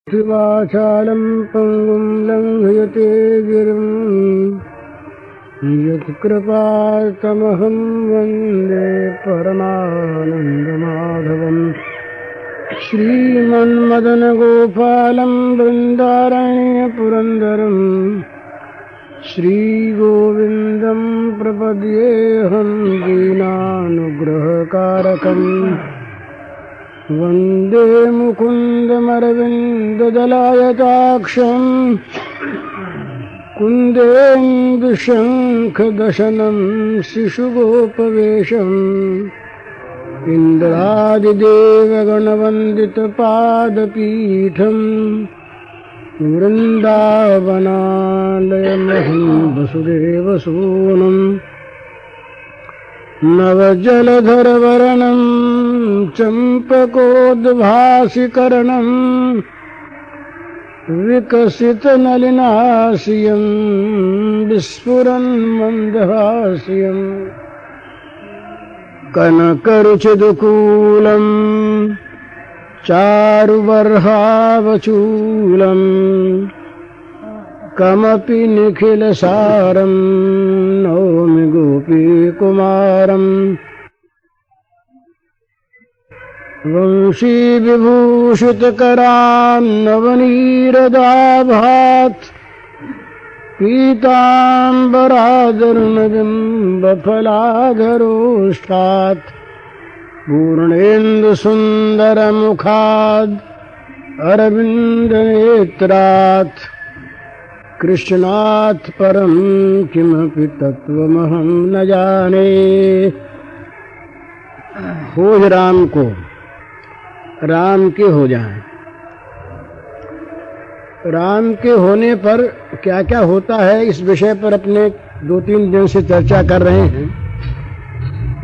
वाचालं पङ्गुं लङ्घयते गिरिं यत्कृपातमहं वन्दे परमानन्दमाधवम्। श्रीमन्मदनगोपालं बृन्दारण्यपुरन्दरं श्रीगोविन्दं प्रपद्येऽहं दीनानुग्रहकारकम्। वन्दे मुकुन्दमरविन्ददलायताक्षम् कुन्देन्दुशङ्खदशनं शिशुगोपवेशम्। इन्द्रादिदेवगणवन्दितपादपीठम् वृन्दावनालयमहं वसुदेवसूनुम्। नवजलधरवर्णं चम्पकोद्भासिकर्णं विकसितनलिनास्यं विस्फुरन्मन्दहास्यं। कनकरुचिदुकूलं चारुबर्हावचूलं कमपि निखिलसारं नौमि गोपीकुमारम्। वंशीविभूषितकरान्नवनीरदाभात् पीताम्बरादरुणबिम्बफलाधरोष्ठात् पूर्णेन्दुसुन्दरमुखाद् अरविन्दनेत्रात्। कृष्णात् परं किमपि तत्त्वमहं न जाने। खोज राम को, राम के हो जाएं। राम के होने पर क्या क्या होता है, इस विषय पर अपने 2-3 दिन से चर्चा कर रहे हैं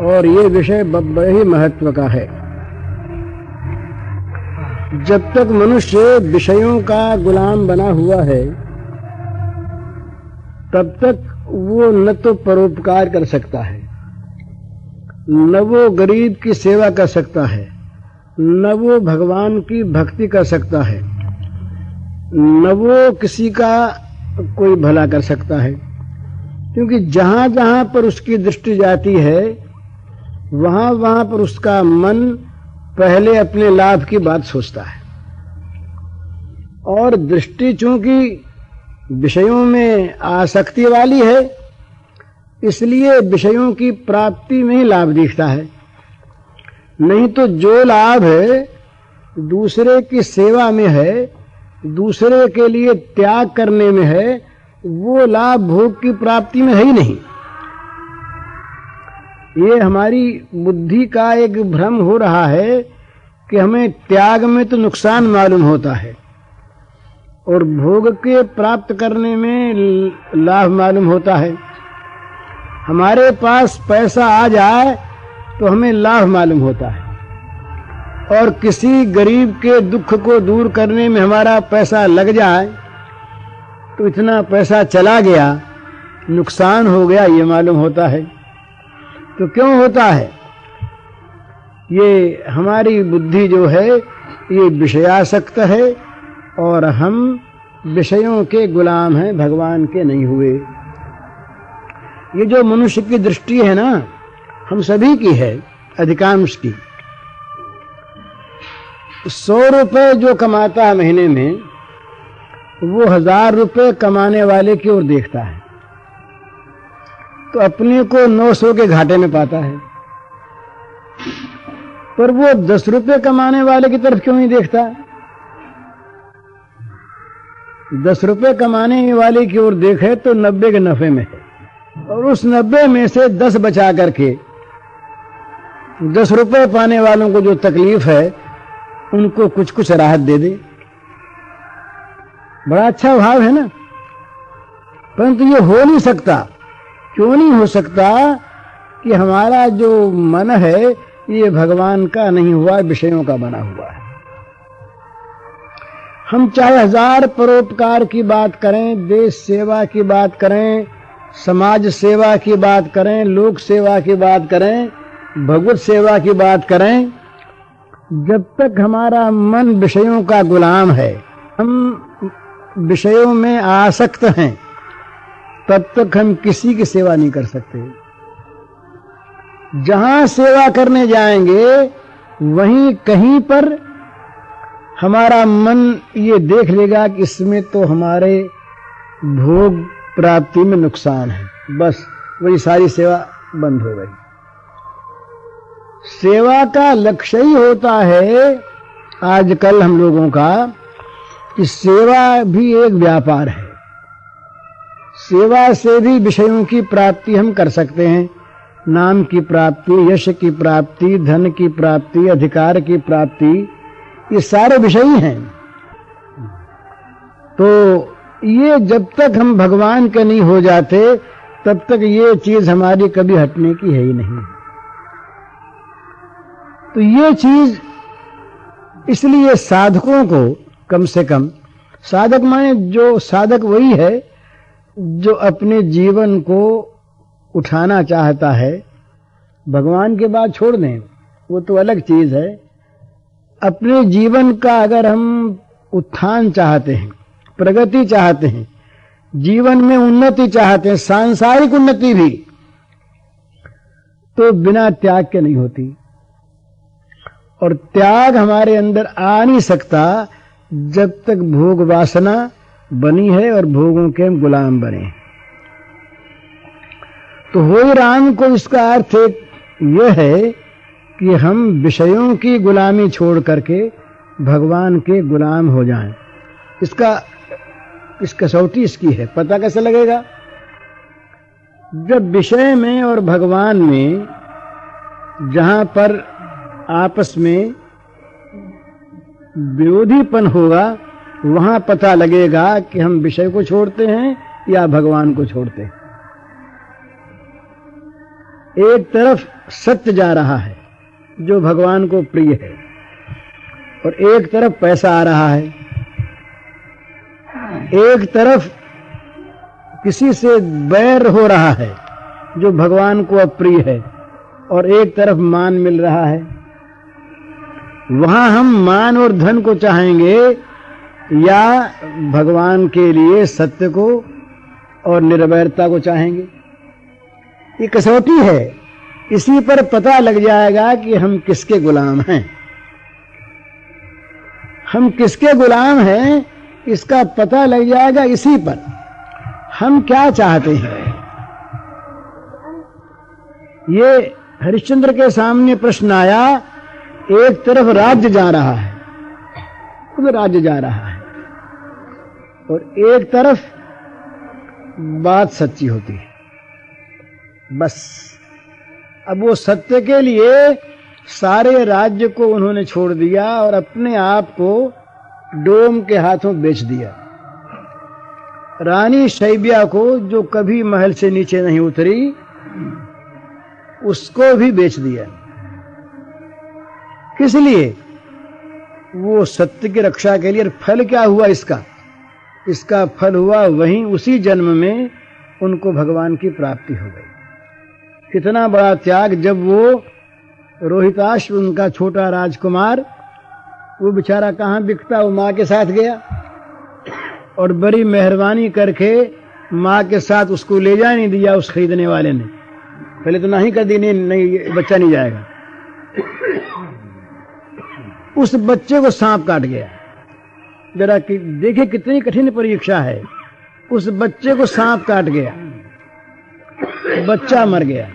और ये विषय बड़े ही महत्व का है। जब तक मनुष्य विषयों का गुलाम बना हुआ है तब तक वो न तो परोपकार कर सकता है, न वो गरीब की सेवा कर सकता है, न वो भगवान की भक्ति कर सकता है, न वो किसी का कोई भला कर सकता है। क्योंकि जहां जहां पर उसकी दृष्टि जाती है वहां वहां पर उसका मन पहले अपने लाभ की बात सोचता है। और दृष्टि चूंकि विषयों में आसक्ति वाली है इसलिए विषयों की प्राप्ति में ही लाभ दिखता है। नहीं तो जो लाभ है दूसरे की सेवा में है, दूसरे के लिए त्याग करने में है, वो लाभ भोग की प्राप्ति में है ही नहीं। ये हमारी बुद्धि का एक भ्रम हो रहा है कि हमें त्याग में तो नुकसान मालूम होता है और भोग के प्राप्त करने में लाभ मालूम होता है। हमारे पास पैसा आ जाए तो हमें लाभ मालूम होता है और किसी गरीब के दुख को दूर करने में हमारा पैसा लग जाए तो इतना पैसा चला गया, नुकसान हो गया, ये मालूम होता है। तो क्यों होता है? ये हमारी बुद्धि जो है ये विषयासक्त है और हम विषयों के गुलाम हैं, भगवान के नहीं हुए। ये जो मनुष्य की दृष्टि है ना, हम सभी की है, अधिकांश की। 100 रुपए जो कमाता है महीने में वो 1000 रुपए कमाने वाले की ओर देखता है तो अपने को 900 के घाटे में पाता है। पर वो 10 रुपए कमाने वाले की तरफ क्यों नहीं देखता? 10 रुपए कमाने वाले की ओर देखे तो 90 के नफे में है और उस 90 में से 10 बचा करके 10 रुपए पाने वालों को जो तकलीफ है उनको कुछ कुछ राहत दे दे। बड़ा अच्छा भाव है ना। परंतु ये हो नहीं सकता। क्यों नहीं हो सकता? कि हमारा जो मन है ये भगवान का नहीं हुआ, विषयों का बना हुआ है। हम चाहे 1000 परोपकार की बात करें, देश सेवा की बात करें, समाज सेवा की बात करें, लोक सेवा की बात करें, भगवत सेवा की बात करें, जब तक हमारा मन विषयों का गुलाम है हम विषयों में आसक्त हैं तब तक हम किसी की सेवा नहीं कर सकते। जहां सेवा करने जाएंगे वहीं कहीं पर हमारा मन ये देख लेगा कि इसमें तो हमारे भोग प्राप्ति में नुकसान है, बस वही सारी सेवा बंद हो गई। सेवा का लक्ष्य ही होता है आजकल हम लोगों का कि सेवा भी एक व्यापार है। सेवा से भी विषयों की प्राप्ति हम कर सकते हैं, नाम की प्राप्ति, यश की प्राप्ति, धन की प्राप्ति, अधिकार की प्राप्ति, ये सारे विषय हैं। तो ये जब तक हम भगवान के नहीं हो जाते तब तक ये चीज हमारी कभी हटने की है ही नहीं। तो ये चीज इसलिए साधकों को, कम से कम साधक माने जो साधक वही है जो अपने जीवन को उठाना चाहता है, भगवान के बाद छोड़ दें वो तो अलग चीज है। अपने जीवन का अगर हम उत्थान चाहते हैं, प्रगति चाहते हैं, जीवन में उन्नति चाहते हैं, सांसारिक उन्नति भी, तो बिना त्याग के नहीं होती। और त्याग हमारे अंदर आ नहीं सकता जब तक भोग वासना बनी है और भोगों के हम गुलाम बने। तो हो राम को इसका अर्थ यह है कि हम विषयों की गुलामी छोड़ करके भगवान के गुलाम हो जाएं। इस कसौटी इसकी है। पता कैसे लगेगा? जब विषय में और भगवान में जहां पर आपस में विरोधीपन होगा वहां पता लगेगा कि हम विषय को छोड़ते हैं या भगवान को छोड़ते हैं। एक तरफ सत्य जा रहा है जो भगवान को प्रिय है और एक तरफ पैसा आ रहा है। एक तरफ किसी से बैर हो रहा है जो भगवान को अप्रिय है और एक तरफ मान मिल रहा है। वहां हम मान और धन को चाहेंगे या भगवान के लिए सत्य को और निर्वैरता को चाहेंगे। ये कसौटी है। इसी पर पता लग जाएगा कि हम किसके गुलाम हैं। हम किसके गुलाम हैं इसका पता लग जाएगा इसी पर। हम क्या चाहते हैं। ये हरिश्चंद्र के सामने प्रश्न आया, एक तरफ राज्य जा रहा है, उधर राज्य जा रहा है, और एक तरफ बात सच्ची होती है। बस अब वो सत्य के लिए सारे राज्य को उन्होंने छोड़ दिया और अपने आप को डोम के हाथों बेच दिया। रानी शैब्या को जो कभी महल से नीचे नहीं उतरी उसको भी बेच दिया। किस लिए? वो सत्य की रक्षा के लिए। फल क्या हुआ इसका फल हुआ वहीं उसी जन्म में उनको भगवान की प्राप्ति हो गई। कितना बड़ा त्याग। जब वो रोहिताश उनका छोटा राजकुमार, वो बेचारा कहाँ बिकता, वो माँ के साथ गया और बड़ी मेहरबानी करके माँ के साथ उसको ले जा नहीं दिया। उस खरीदने वाले ने पहले तो नहीं कर दी, नहीं बच्चा नहीं जाएगा। उस बच्चे को सांप काट गया। जरा देखिए कितनी कठिन परीक्षा है। उस बच्चे को सांप काट गया, बच्चा मर गया।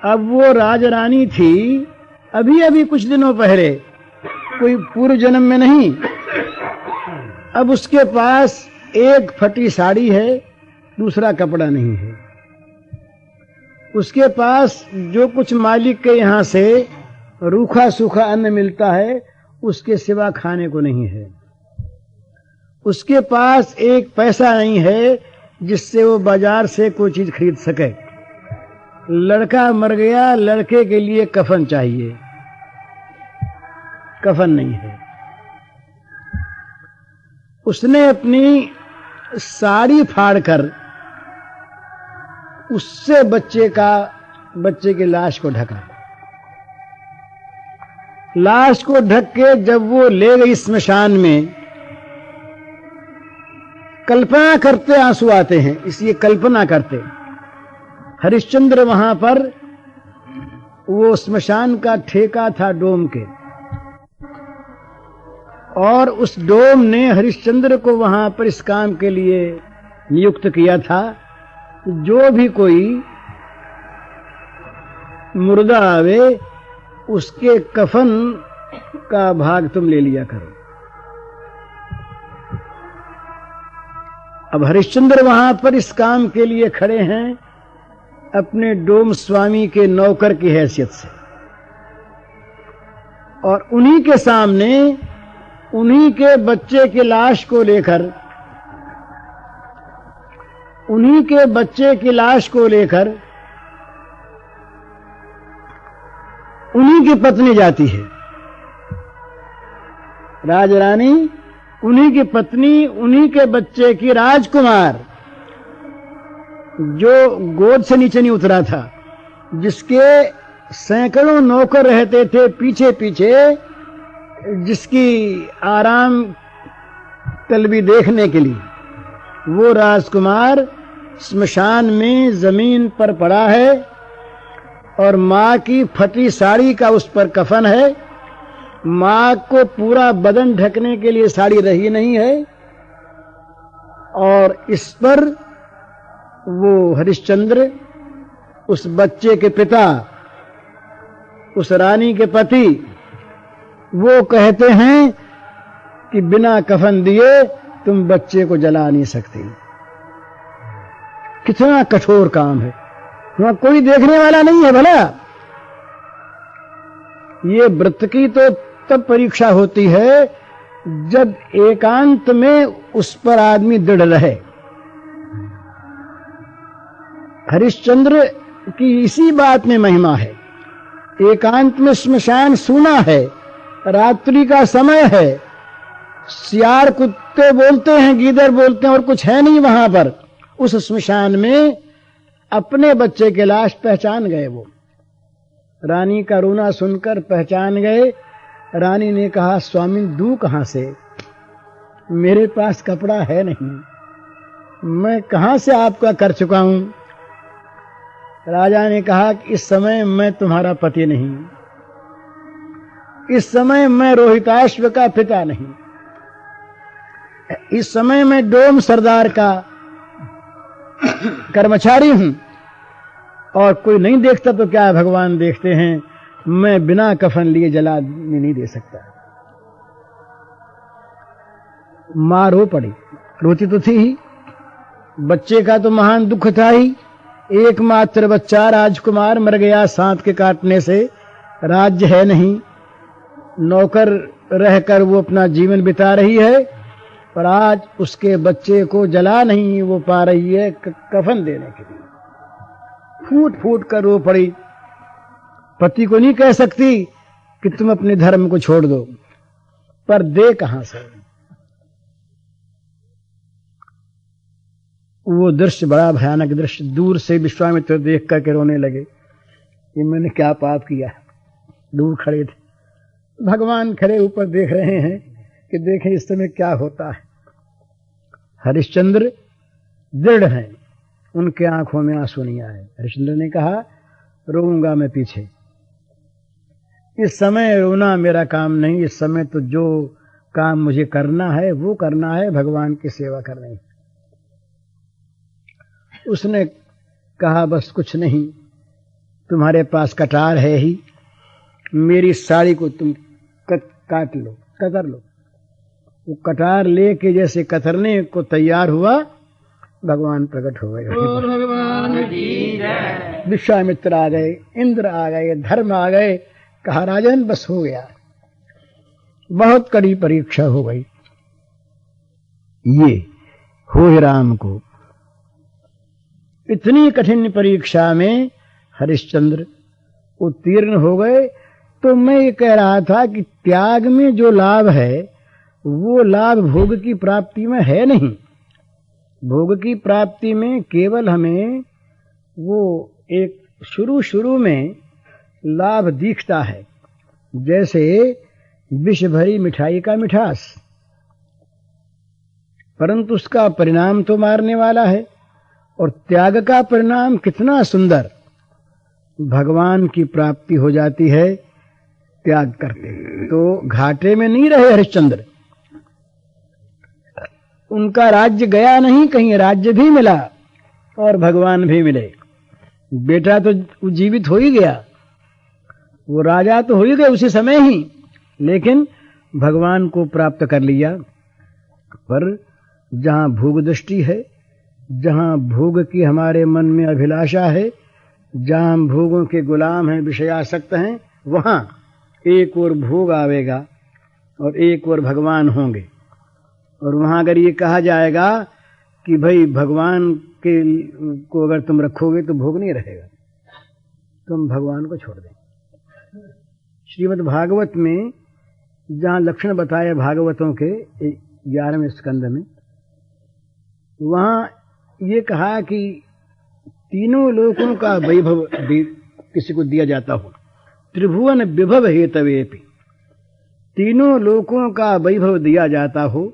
अब वो राजरानी थी अभी अभी कुछ दिनों पहले, कोई पूर्व जन्म में नहीं। अब उसके पास एक फटी साड़ी है, दूसरा कपड़ा नहीं है। उसके पास जो कुछ मालिक के यहां से रूखा सूखा अन्न मिलता है उसके सिवा खाने को नहीं है। उसके पास एक पैसा नहीं है जिससे वो बाजार से कोई चीज खरीद सके। लड़का मर गया, लड़के के लिए कफन चाहिए, कफन नहीं है। उसने अपनी साड़ी फाड़कर उससे बच्चे की लाश को ढका। लाश को ढक के जब वो ले गई स्मशान में कल्पना करते आंसू आते हैं, इसलिए कल्पना करते। हरिश्चंद्र वहां पर वो स्मशान का ठेका था डोम के, और उस डोम ने हरिश्चंद्र को वहां पर इस काम के लिए नियुक्त किया था, जो भी कोई मुर्दा आवे उसके कफन का भाग तुम ले लिया करो। अब हरिश्चंद्र वहां पर इस काम के लिए खड़े हैं अपने डोम स्वामी के नौकर की हैसियत से, और उन्हीं के सामने उन्हीं के बच्चे की लाश को लेकर, उन्हीं के बच्चे की लाश को लेकर उन्हीं की पत्नी जाती है। राजरानी उन्हीं की पत्नी, उन्हीं के बच्चे की राजकुमार, जो गोद से नीचे नहीं उतरा था, जिसके सैकड़ों नौकर रहते थे पीछे पीछे, जिसकी आराम तलबी देखने के लिए, वो राजकुमार स्मशान में जमीन पर पड़ा है और मां की फटी साड़ी का उस पर कफन है। मां को पूरा बदन ढकने के लिए साड़ी रही नहीं है, और इस पर वो हरिश्चंद्र, उस बच्चे के पिता, उस रानी के पति, वो कहते हैं कि बिना कफन दिए तुम बच्चे को जला नहीं सकती। कितना कठोर काम है, वहां कोई देखने वाला नहीं है। भला ये व्रत की तो तब परीक्षा होती है जब एकांत में उस पर आदमी दृढ़ रहे। हरिश्चंद्र की इसी बात में महिमा है। एकांत में स्मशान सूना है, रात्रि का समय है, सियार कुत्ते बोलते हैं, गीदड़ बोलते हैं, और कुछ है नहीं वहां पर। उस स्मशान में अपने बच्चे के लाश पहचान गए। वो रानी का रोना सुनकर पहचान गए। रानी ने कहा, स्वामी दूं कहां से, मेरे पास कपड़ा है नहीं, मैं कहां से आपका कर चुका हूं। राजा ने कहा कि इस समय मैं तुम्हारा पति नहीं, इस समय मैं रोहिताश्व का पिता नहीं, इस समय मैं डोम सरदार का कर्मचारी हूं, और कोई नहीं देखता तो क्या भगवान देखते हैं, मैं बिना कफन लिए जला नहीं दे सकता। मां रो पड़ी, रोती तो थी ही, बच्चे का तो महान दुख था ही। एकमात्र बच्चा राजकुमार मर गया सांप के काटने से, राज्य है नहीं, नौकर रहकर वो अपना जीवन बिता रही है, पर आज उसके बच्चे को जला नहीं वो पा रही है कफन देने के लिए। फूट फूट कर रो पड़ी। पति को नहीं कह सकती कि तुम अपने धर्म को छोड़ दो, पर दे कहां से। वो दृश्य बड़ा भयानक दृश्य, दूर से विश्वामित्र देख करके रोने लगे, ये मैंने क्या पाप किया। दूर खड़े थे, भगवान खड़े ऊपर देख रहे हैं कि देखें इस समय क्या होता है। हरिश्चंद्र दृढ़ हैं, उनके आंखों में आंसू नहीं आए। हरिश्चंद्र ने कहा, रोऊंगा मैं पीछे, इस समय रोना मेरा काम नहीं, इस समय तो जो काम मुझे करना है वो करना है, भगवान की सेवा करनी है। उसने कहा, बस कुछ नहीं, तुम्हारे पास कटार है ही, मेरी साड़ी को तुम काट लो, कतर लो। वो कटार लेके जैसे कतरने को तैयार हुआ, भगवान प्रकट हो गए। विश्वामित्र आ गए, इंद्र आ गए, धर्म आ गए। कहा, राजन बस हो गया, बहुत कड़ी परीक्षा हो गई। ये हो ही राम को। इतनी कठिन परीक्षा में हरिश्चंद्र उत्तीर्ण हो गए। तो मैं ये कह रहा था कि त्याग में जो लाभ है वो लाभ भोग की प्राप्ति में है नहीं। भोग की प्राप्ति में केवल हमें वो एक शुरू में लाभ दिखता है, जैसे विष भरी मिठाई का मिठास, परंतु उसका परिणाम तो मारने वाला है। और त्याग का परिणाम कितना सुंदर, भगवान की प्राप्ति हो जाती है त्याग करके। तो घाटे में नहीं रहे हरिश्चंद्र, उनका राज्य गया नहीं, कहीं राज्य भी मिला और भगवान भी मिले। बेटा तो जीवित हो ही गया, वो राजा तो हो ही गए उसी समय ही, लेकिन भगवान को प्राप्त कर लिया। पर जहां भोग दृष्टि है, जहां भोग की हमारे मन में अभिलाषा है, जहां हम भोगों के गुलाम हैं, विषयासक्त हैं, वहां एक और भोग आवेगा और एक और भगवान होंगे। और वहां अगर ये कहा जाएगा कि भाई भगवान के को अगर तुम रखोगे तो भोग नहीं रहेगा, तुम भगवान को छोड़ दें। श्रीमद् भागवत में जहां लक्षण बताए भागवतों के 11वें स्कंद में, वहां ये कहा कि तीनों लोकों का वैभव किसी को दिया जाता हो, त्रिभुवन विभव हेतवेपि, तीनों लोकों का वैभव दिया जाता हो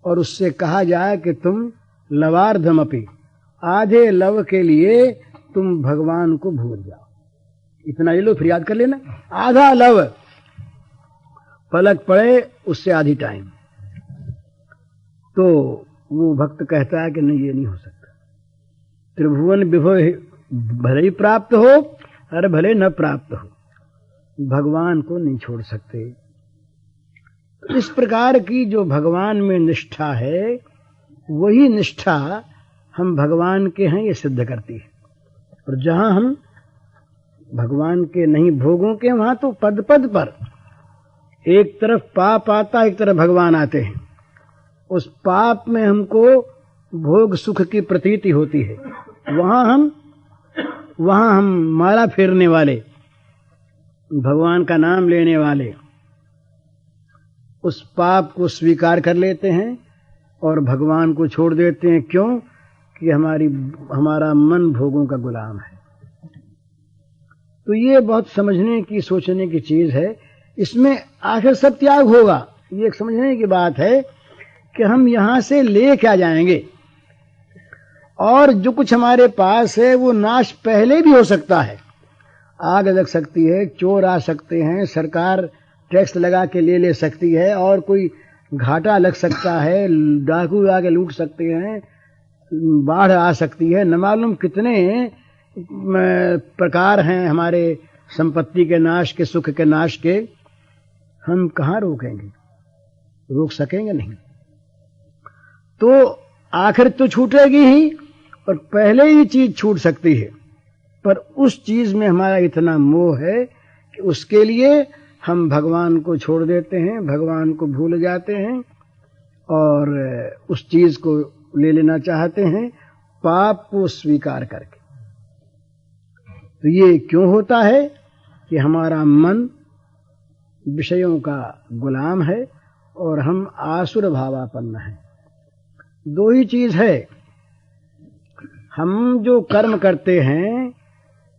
और उससे कहा जाए कि तुम लवार्धमपि, आधे लव के लिए तुम भगवान को भूल जाओ, इतना ये लो फिर याद कर लेना, आधा लव पलक पड़े उससे आधी टाइम। तो वो भक्त कहता है कि नहीं, ये नहीं हो सकता। त्रिभुवन विभव भले ही प्राप्त हो और भले न प्राप्त हो, भगवान को नहीं छोड़ सकते। तो इस प्रकार की जो भगवान में निष्ठा है, वही निष्ठा हम भगवान के हैं ये सिद्ध करती है। और जहां हम भगवान के नहीं भोगों के, वहां तो पद पद पर एक तरफ पाप आता, एक तरफ भगवान आते हैं। उस पाप में हमको भोग सुख की प्रतीति होती है, वहां हम माला फेरने वाले, भगवान का नाम लेने वाले, उस पाप को स्वीकार कर लेते हैं और भगवान को छोड़ देते हैं। क्यों? कि हमारा मन भोगों का गुलाम है। तो ये बहुत समझने की, सोचने की चीज है। इसमें आखिर सब त्याग होगा, ये एक समझने की बात है कि हम यहां से ले क्या जाएंगे, और जो कुछ हमारे पास है वो नाश पहले भी हो सकता है। आग लग सकती है, चोर आ सकते हैं, सरकार टैक्स लगा के ले सकती है, और कोई घाटा लग सकता है, डाकू आके लूट सकते हैं, बाढ़ आ सकती है, न मालूम कितने प्रकार हैं हमारे संपत्ति के नाश के, सुख के नाश के। हम कहाँ रोकेंगे? रोक सकेंगे नहीं। तो आखिर तो छूटेगी ही, और पहले ही चीज छूट सकती है, पर उस चीज में हमारा इतना मोह है कि उसके लिए हम भगवान को छोड़ देते हैं, भगवान को भूल जाते हैं और उस चीज को ले लेना चाहते हैं, पाप को स्वीकार करके। तो ये क्यों होता है कि हमारा मन विषयों का गुलाम है और हम आसुर भावापन्न हैं। दो ही चीज है, हम जो कर्म करते हैं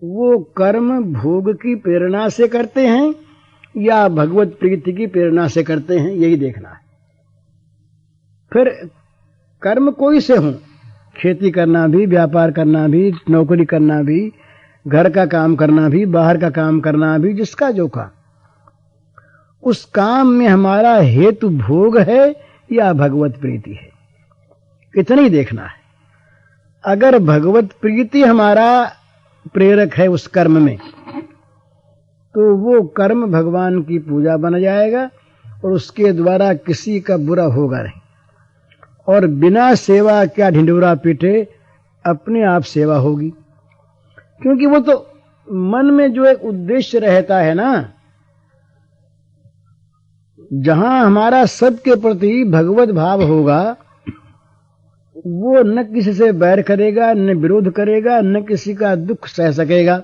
वो कर्म भोग की प्रेरणा से करते हैं या भगवत प्रीति की प्रेरणा से करते हैं, यही देखना है। फिर कर्म कोई से हो, खेती करना भी, व्यापार करना भी, नौकरी करना भी, घर का काम करना भी, बाहर का काम करना भी, जिसका जो काम, उस काम में हमारा हेतु भोग है या भगवत प्रीति है, इतना ही देखना है। अगर भगवत प्रीति हमारा प्रेरक है उस कर्म में, तो वो कर्म भगवान की पूजा बन जाएगा और उसके द्वारा किसी का बुरा होगा नहीं। और बिना सेवा क्या ढिंढोरा पीटे, अपने आप सेवा होगी। क्योंकि वो तो मन में जो एक उद्देश्य रहता है ना, जहां हमारा सबके प्रति भगवत भाव होगा, वो न किसी से बैर करेगा, न विरोध करेगा, न किसी का दुख सह सकेगा।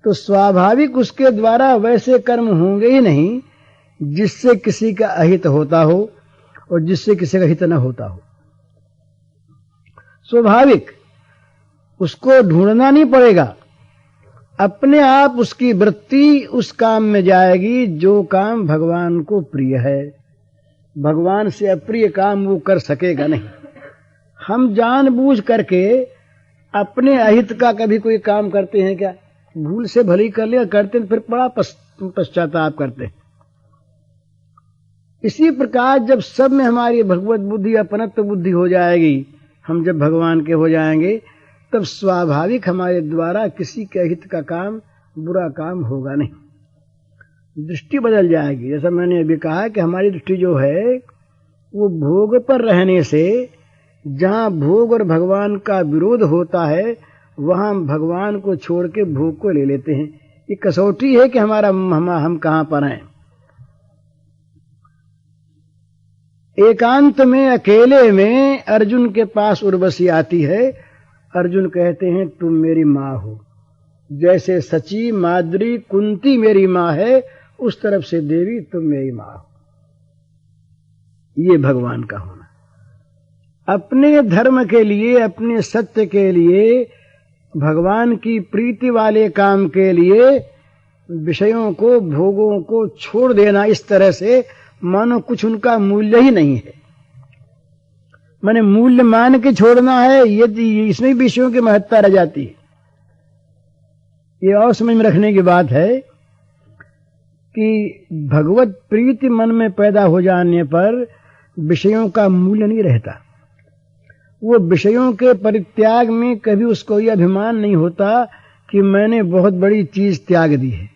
तो स्वाभाविक उसके द्वारा वैसे कर्म होंगे ही नहीं जिससे किसी का अहित होता हो और जिससे किसी का हित न होता हो। स्वाभाविक उसको ढूंढना नहीं पड़ेगा, अपने आप उसकी वृत्ति उस काम में जाएगी जो काम भगवान को प्रिय है। भगवान से अप्रिय काम वो कर सकेगा नहीं। हम जानबूझ करके अपने अहित का कभी कोई काम करते हैं क्या? भूल से भली कर लिया करते हैं, फिर बड़ा पश्चाताप करते हैं। इसी प्रकार जब सब में हमारी भगवत बुद्धि अपनत्व बुद्धि हो जाएगी, हम जब भगवान के हो जाएंगे, तब स्वाभाविक हमारे द्वारा किसी के हित का काम, बुरा काम होगा नहीं। दृष्टि बदल जाएगी। जैसा मैंने अभी कहा कि हमारी दृष्टि जो है वो भोग पर रहने से, जहां भोग और भगवान का विरोध होता है वहां भगवान को छोड़ के भोग को ले लेते हैं। ये कसौटी है कि हम कहां पर हैं। एकांत में, अकेले में अर्जुन के पास उर्वशी आती है। अर्जुन कहते हैं तुम मेरी माँ हो। जैसे सची, माद्री, कुंती मेरी माँ है, उस तरफ से देवी तुम मेरी माँ हो। ये भगवान का होना। अपने धर्म के लिए, अपने सत्य के लिए, भगवान की प्रीति वाले काम के लिए विषयों को, भोगों को छोड़ देना इस तरह से मानो कुछ उनका मूल्य ही नहीं है। माने मूल्य मान के छोड़ना है, ये इसमें विषयों की महत्ता रह जाती है। ये और समझ में रखने की बात है कि भगवत प्रीति मन में पैदा हो जाने पर विषयों का मूल्य नहीं रहता। वो विषयों के परित्याग में कभी उसको यह अभिमान नहीं होता कि मैंने बहुत बड़ी चीज त्याग दी है।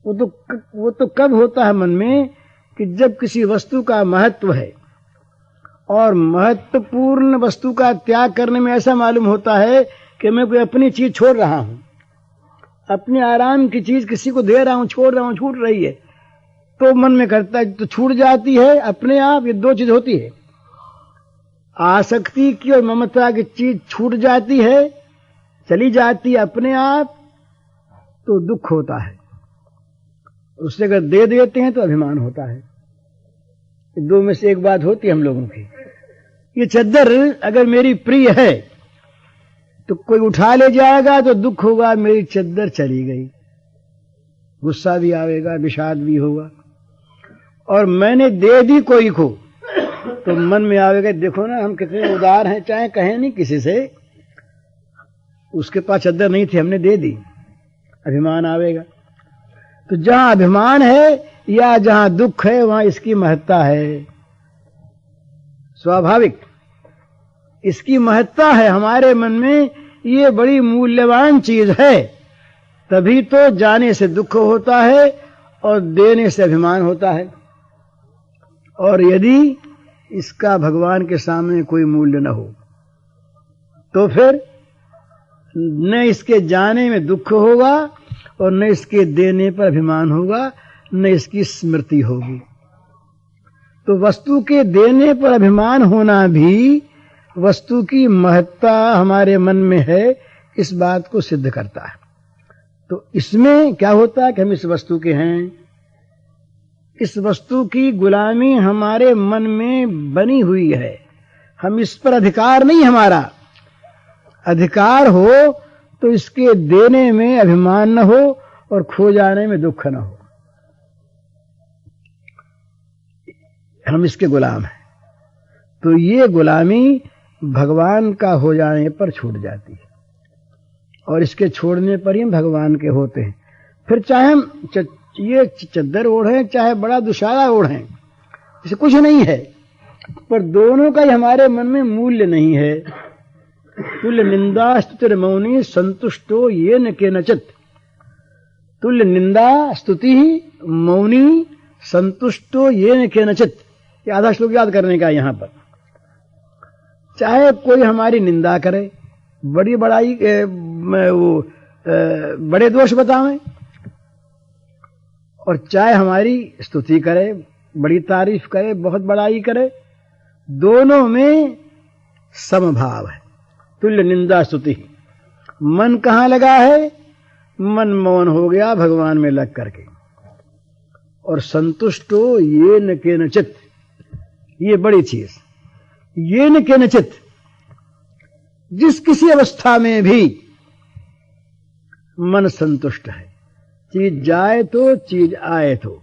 वो तो कब होता है मन में कि जब किसी वस्तु का महत्व है और महत्वपूर्ण वस्तु का त्याग करने में ऐसा मालूम होता है कि मैं कोई अपनी चीज छोड़ रहा हूं, अपने आराम की चीज किसी को दे रहा हूं, छोड़ रहा हूं, छूट रही है, तो मन में करता है तो छूट जाती है अपने आप। ये दो चीज होती है, आसक्ति की और ममता की चीज छूट जाती है, चली जाती है अपने आप, तो दुख होता है। उससे अगर दे देते हैं तो अभिमान होता है। दो में से एक बात होती है हम लोगों की। ये चद्दर अगर मेरी प्रिय है तो कोई उठा ले जाएगा तो दुख होगा, मेरी चद्दर चली गई, गुस्सा भी आएगा, विषाद भी होगा। और मैंने दे दी कोई को तो मन में आवेगा, देखो ना हम कितने उदार हैं, चाहे कहें नहीं किसी से, उसके पास चद्दर नहीं थी, हमने दे दी, अभिमान आवेगा। तो जहां अभिमान है या जहां दुख है वहां इसकी महत्ता है। स्वाभाविक इसकी महत्ता है हमारे मन में, ये बड़ी मूल्यवान चीज है। तभी तो जाने से दुख होता है और देने से अभिमान होता है। और यदि इसका भगवान के सामने कोई मूल्य न हो तो फिर न इसके जाने में दुख होगा और न इसके देने पर अभिमान होगा, न इसकी स्मृति होगी। तो वस्तु के देने पर अभिमान होना भी वस्तु की महत्ता हमारे मन में है, इस बात को सिद्ध करता है। तो इसमें क्या होता है कि हम इस वस्तु के हैं, इस वस्तु की गुलामी हमारे मन में बनी हुई है, हम इस पर अधिकार नहीं, हमारा अधिकार हो तो इसके देने में अभिमान न हो और खो जाने में दुख न हो। हम इसके गुलाम हैं। तो ये गुलामी भगवान का हो जाने पर छूट जाती है और इसके छोड़ने पर ही भगवान के होते हैं। फिर चाहे हम ये चद्दर ओढ़ें, चाहे बड़ा दुशाला ओढ़ें, इसे कुछ नहीं है, पर दोनों का ही हमारे मन में मूल्य नहीं है। तुल्य निंदा स्तुतिर मौनी संतुष्टो ये न केनचित्। तुल्य निंदा स्तुति मौनी संतुष्टो ये न केनचित्। ये आधा श्लोक याद करने का यहाँ पर। चाहे कोई हमारी निंदा करे, बड़ी बड़ाई बड़े दोष बतावें, और चाहे हमारी स्तुति करे, बड़ी तारीफ करे, बहुत बड़ाई करे, दोनों में समभाव है। तुल्य निंदा स्तुति। मन कहाँ लगा है? मन मौन हो गया भगवान में लग करके। और संतुष्टो ये न केनचित्, ये बड़ी चीज, ये न केनचित्, जिस किसी अवस्था में भी मन संतुष्ट है, चीज जाए तो चीज आए तो,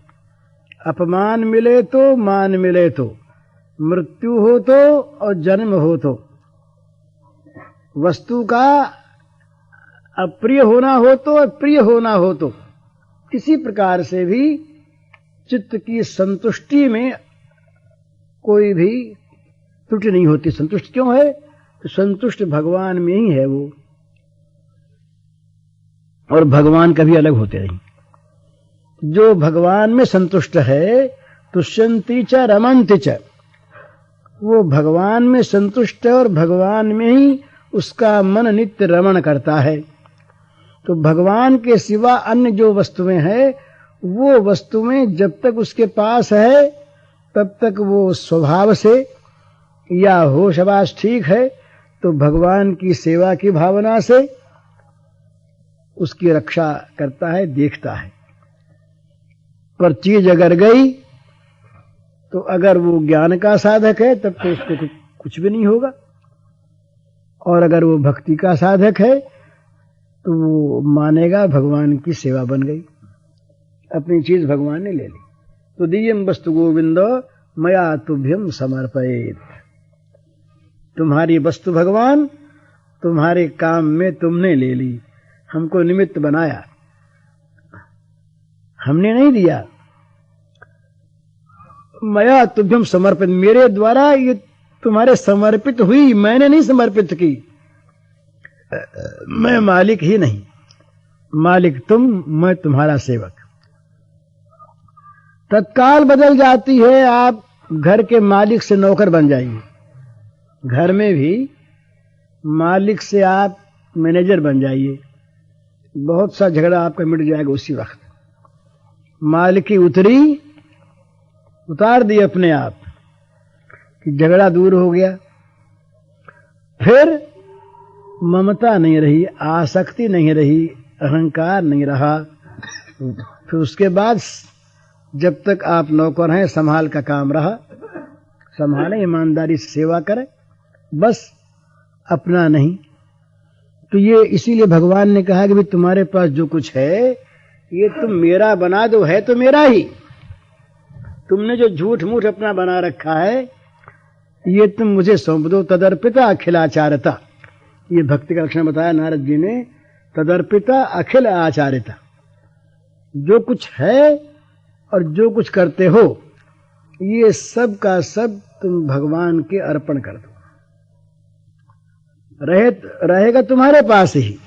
अपमान मिले तो, मान मिले तो, मृत्यु हो तो और जन्म हो तो, वस्तु का अप्रिय होना हो तो और प्रिय होना हो तो, किसी प्रकार से भी चित्त की संतुष्टि में कोई भी त्रुटि नहीं होती। संतुष्ट क्यों है? तो संतुष्ट भगवान में ही है वो, और भगवान कभी अलग होते नहीं। जो भगवान में संतुष्ट है, तुष्यन्ति च रमन्ति च, वो भगवान में संतुष्ट है और भगवान में ही उसका मन नित्य रमण करता है। तो भगवान के सिवा अन्य जो वस्तुएं हैं, वो वस्तुएं जब तक उसके पास है तब तक वो स्वभाव से या होश-हवास ठीक है तो भगवान की सेवा की भावना से उसकी रक्षा करता है, देखता है। पर चीज अगर गई तो अगर वो ज्ञान का साधक है तब तो उसको कुछ भी नहीं होगा, और अगर वो भक्ति का साधक है तो वो मानेगा भगवान की सेवा बन गई, अपनी चीज भगवान ने ले ली। तो दियम वस्तु गोविंदो मया तुभ्यम समर्पयेत, तुम्हारी वस्तु भगवान तुम्हारे काम में तुमने ले ली, हमको निमित्त बनाया, हमने नहीं दिया। मया तुभ्यम समर्पित, मेरे द्वारा ये तुम्हारे समर्पित हुई, मैंने नहीं समर्पित की। मैं मालिक ही नहीं, मालिक तुम, मैं तुम्हारा सेवक। तत्काल बदल जाती है, आप घर के मालिक से नौकर बन जाइए, घर में भी मालिक से आप मैनेजर बन जाइए, बहुत सा झगड़ा आपका मिट जाएगा उसी वक्त। मालिक की उतार दी अपने आप कि झगड़ा दूर हो गया, फिर ममता नहीं रही, आसक्ति नहीं रही, अहंकार नहीं रहा। फिर उसके बाद जब तक आप नौकर हैं, संभाल का काम रहा, संभालें, ईमानदारी से सेवा करें, बस अपना नहीं। तो ये इसीलिए भगवान ने कहा कि भाई तुम्हारे पास जो कुछ है ये तुम मेरा बना दो, है तो मेरा ही। तुमने जो झूठ मूठ अपना बना रखा है ये तुम मुझे सौंप दो। तदर्पिता अखिल आचार्यता, ये भक्ति का लक्षण बताया नारद जी ने। तदर्पिता अखिल आचार्यता, जो कुछ है और जो कुछ करते हो ये सब का सब तुम भगवान के अर्पण कर दो, रहेगा तुम्हारे पास ही।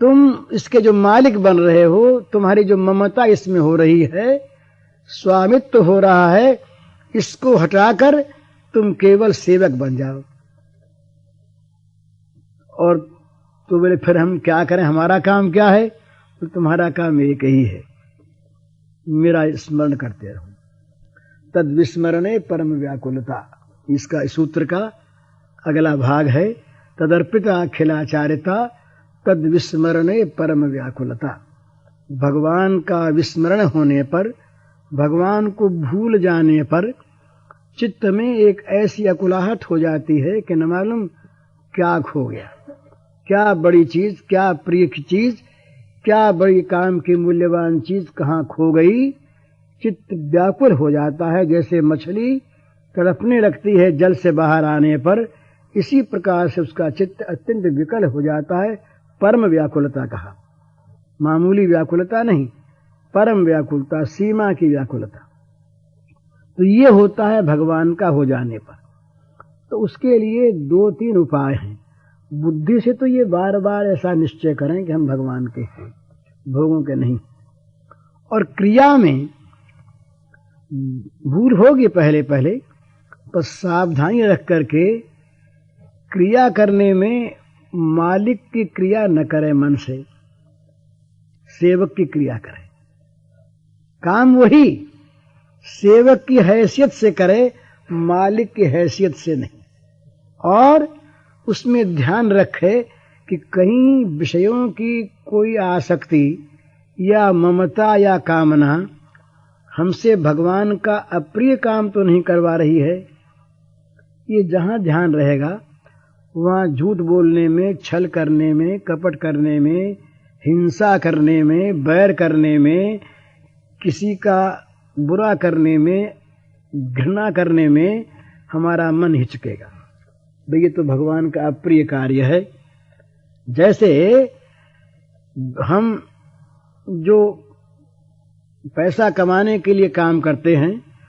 तुम इसके जो मालिक बन रहे हो, तुम्हारी जो ममता इसमें हो रही है, स्वामित्व हो रहा है, इसको हटाकर तुम केवल सेवक बन जाओ। और तो बोले फिर हम क्या करें, हमारा काम क्या है? तो तुम्हारा काम एक ही है, मेरा स्मरण करते रहो। तद विस्मरणे परम व्याकुलता, इसका इस सूत्र का अगला भाग है। तदर्पिता अखिलाचार्यता तद विस्मरणे परम व्याकुलता, भगवान का विस्मरण होने पर, भगवान को भूल जाने पर चित्त में एक ऐसी अकुलाहट हो जाती है कि न मालूम क्या खो गया, क्या बड़ी चीज, क्या प्रिय की चीज, क्या बड़ी काम की मूल्यवान चीज कहाँ खो गई। चित्त व्याकुल हो जाता है, जैसे मछली तड़पने लगती है जल से बाहर आने पर, इसी प्रकार से उसका चित्त अत्यंत विकल हो जाता है। परम व्याकुलता कहा, मामूली व्याकुलता नहीं, परम व्याकुलता, सीमा की व्याकुलता। तो ये होता है भगवान का हो जाने पर। तो उसके लिए 2-3 उपाय हैं। बुद्धि से तो ये बार बार ऐसा निश्चय करें कि हम भगवान के हैं, भोगों के नहीं। और क्रिया में भूल होगी पहले पहले, पर सावधानी रख करके क्रिया करने में मालिक की क्रिया न करे, मन से सेवक की क्रिया करे। काम वही सेवक की हैसियत से करे, मालिक की हैसियत से नहीं। और उसमें ध्यान रखे कि कहीं विषयों की कोई आसक्ति या ममता या कामना हमसे भगवान का अप्रिय काम तो नहीं करवा रही है। ये जहां ध्यान रहेगा वहां झूठ बोलने में, छल करने में, कपट करने में, हिंसा करने में, बैर करने में, किसी का बुरा करने में, घृणा करने में हमारा मन हिचकेगा। भाई ये तो भगवान का अप्रिय कार्य है। जैसे हम जो पैसा कमाने के लिए काम करते हैं